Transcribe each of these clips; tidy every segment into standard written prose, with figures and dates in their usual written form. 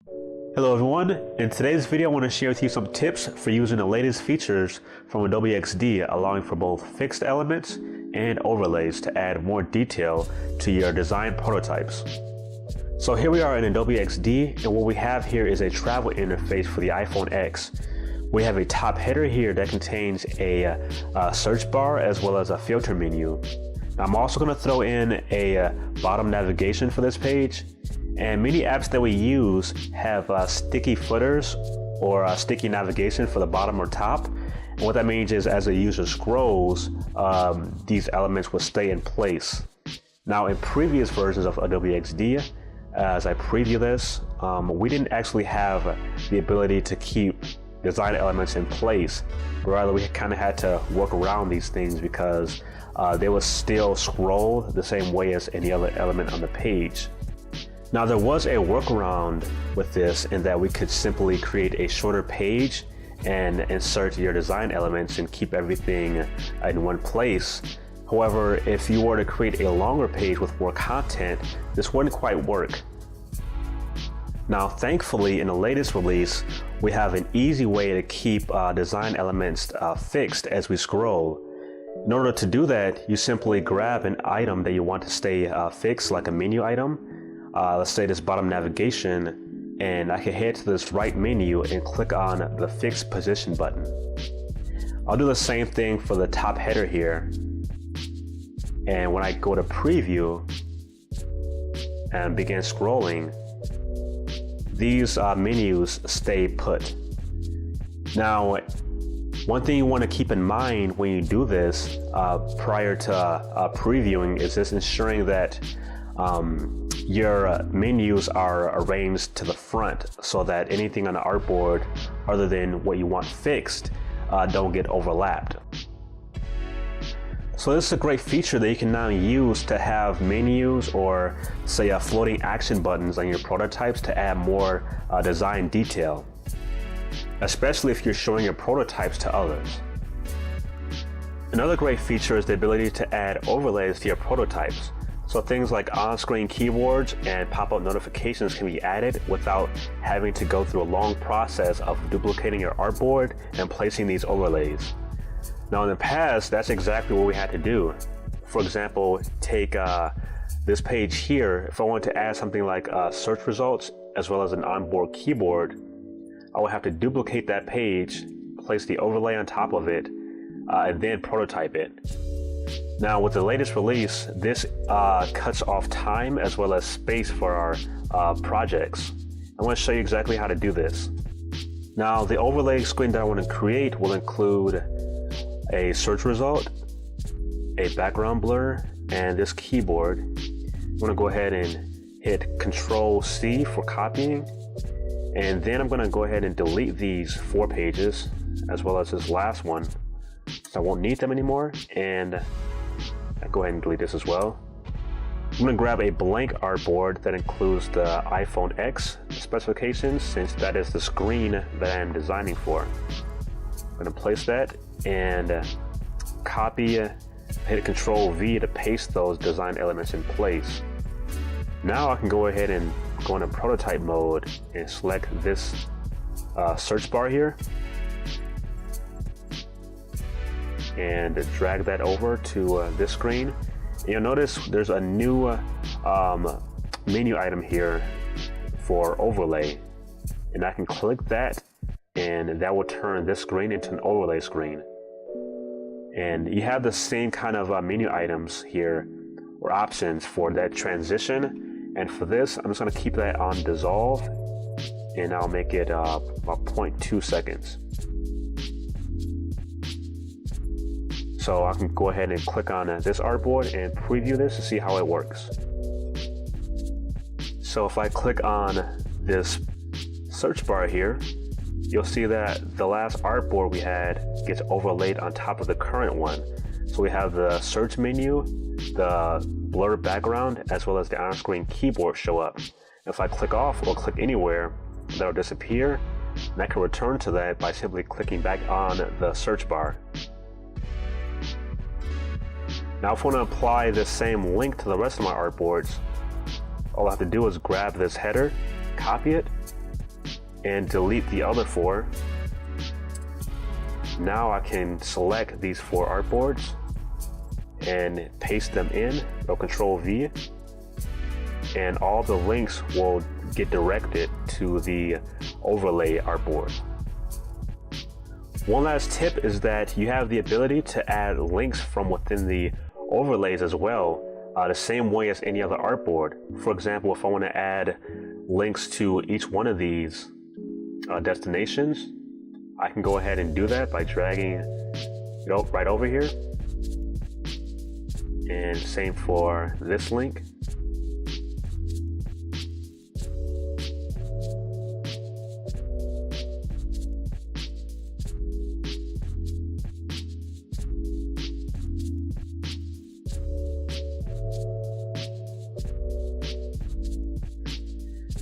Hello everyone, in today's video I want to share with you some tips for using the latest features from Adobe XD, allowing for both fixed elements and overlays to add more detail to your design prototypes. So here we are in Adobe XD, and what we have here is a travel interface for the iPhone X. We have a top header here that contains a search bar as well as a filter menu. I'm also going to throw in a bottom navigation for this page. And many apps that we use have sticky footers or sticky navigation for the bottom or top. And what that means is as a user scrolls, these elements will stay in place. Now in previous versions of Adobe XD, as I preview this, we didn't actually have the ability to keep design elements in place. Rather, we kind of had to work around these things because they would still scroll the same way as any other element on the page. Now there was a workaround with this in that we could simply create a shorter page and insert your design elements and keep everything in one place. However, if you were to create a longer page with more content, this wouldn't quite work. Now thankfully in the latest release, we have an easy way to keep design elements fixed as we scroll. In order to do that, you simply grab an item that you want to stay fixed, like a menu item. Let's say this bottom navigation, and I can head to this right menu and click on the fixed position button. I'll do the same thing for the top header here. And when I go to preview and begin scrolling, these menus stay put. Now, one thing you want to keep in mind when you do this prior to previewing is just ensuring that your menus are arranged to the front so that anything on the artboard other than what you want fixed don't get overlapped. So this is a great feature that you can now use to have menus or say floating action buttons on your prototypes to add more design detail, especially if you're showing your prototypes to others. Another great feature is the ability to add overlays to your prototypes. So things like on-screen keywords and pop-up notifications can be added without having to go through a long process of duplicating your artboard and placing these overlays. Now in the past, that's exactly what we had to do. For example, take this page here. If I wanted to add something like search results as well as an onboard keyboard, I would have to duplicate that page, place the overlay on top of it, and then prototype it. Now with the latest release, this cuts off time as well as space for our projects. I want to show you exactly how to do this. Now the overlay screen that I want to create will include a search result, a background blur, and this keyboard. I'm going to go ahead and hit Control-C for copying, and then I'm going to go ahead and delete these 4 pages as well as this last one. So I won't need them anymore, and I'll go ahead and delete this as well. I'm going to grab a blank artboard that includes the iPhone X specifications, since that is the screen that I'm designing for. I'm going to place that and copy, hit Control-V to paste those design elements in place. Now I can go ahead and go into prototype mode and select this search bar here and drag that over to this screen. And you'll notice there's a new menu item here for overlay, and I can click that and that will turn this screen into an overlay screen. And you have the same kind of menu items here or options for that transition, and for this I'm just going to keep that on dissolve, and I'll make it about 0.2 seconds. So I can go ahead and click on this artboard and preview this to see how it works. So if I click on this search bar here, you'll see that the last artboard we had gets overlaid on top of the current one. So we have the search menu, the blurred background, as well as the on-screen keyboard show up. If I click off or click anywhere, that'll disappear, and I can return to that by simply clicking back on the search bar. Now if I want to apply this same link to the rest of my artboards, all I have to do is grab this header, copy it, and delete the other 4. Now I can select these 4 artboards and paste them in, or Control V, and all the links will get directed to the overlay artboard. One last tip is that you have the ability to add links from within the overlays as well, the same way as any other artboard. For example, if I want to add links to each one of these destinations, I can go ahead and do that by dragging it right over here. And same for this link.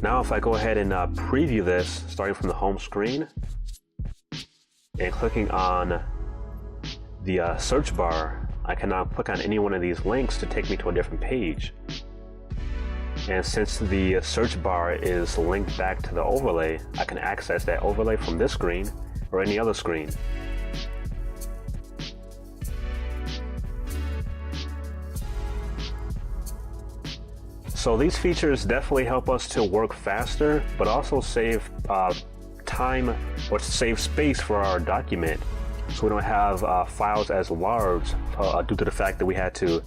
Now if I go ahead and preview this, starting from the home screen, and clicking on the search bar, I can now click on any one of these links to take me to a different page. And since the search bar is linked back to the overlay, I can access that overlay from this screen or any other screen. So these features definitely help us to work faster, but also save time or save space for our document, so we don't have files as large due to the fact that we had to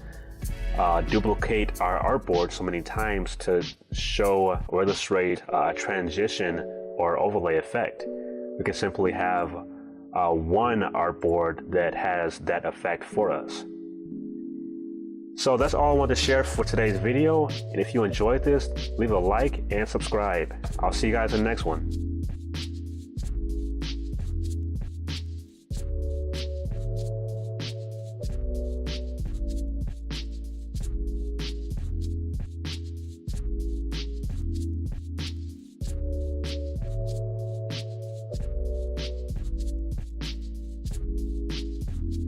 duplicate our artboard so many times to show or illustrate a transition or overlay effect. We can simply have one artboard that has that effect for us. So that's all I wanted to share for today's video, and if you enjoyed this, leave a like and subscribe. I'll see you guys in the next one.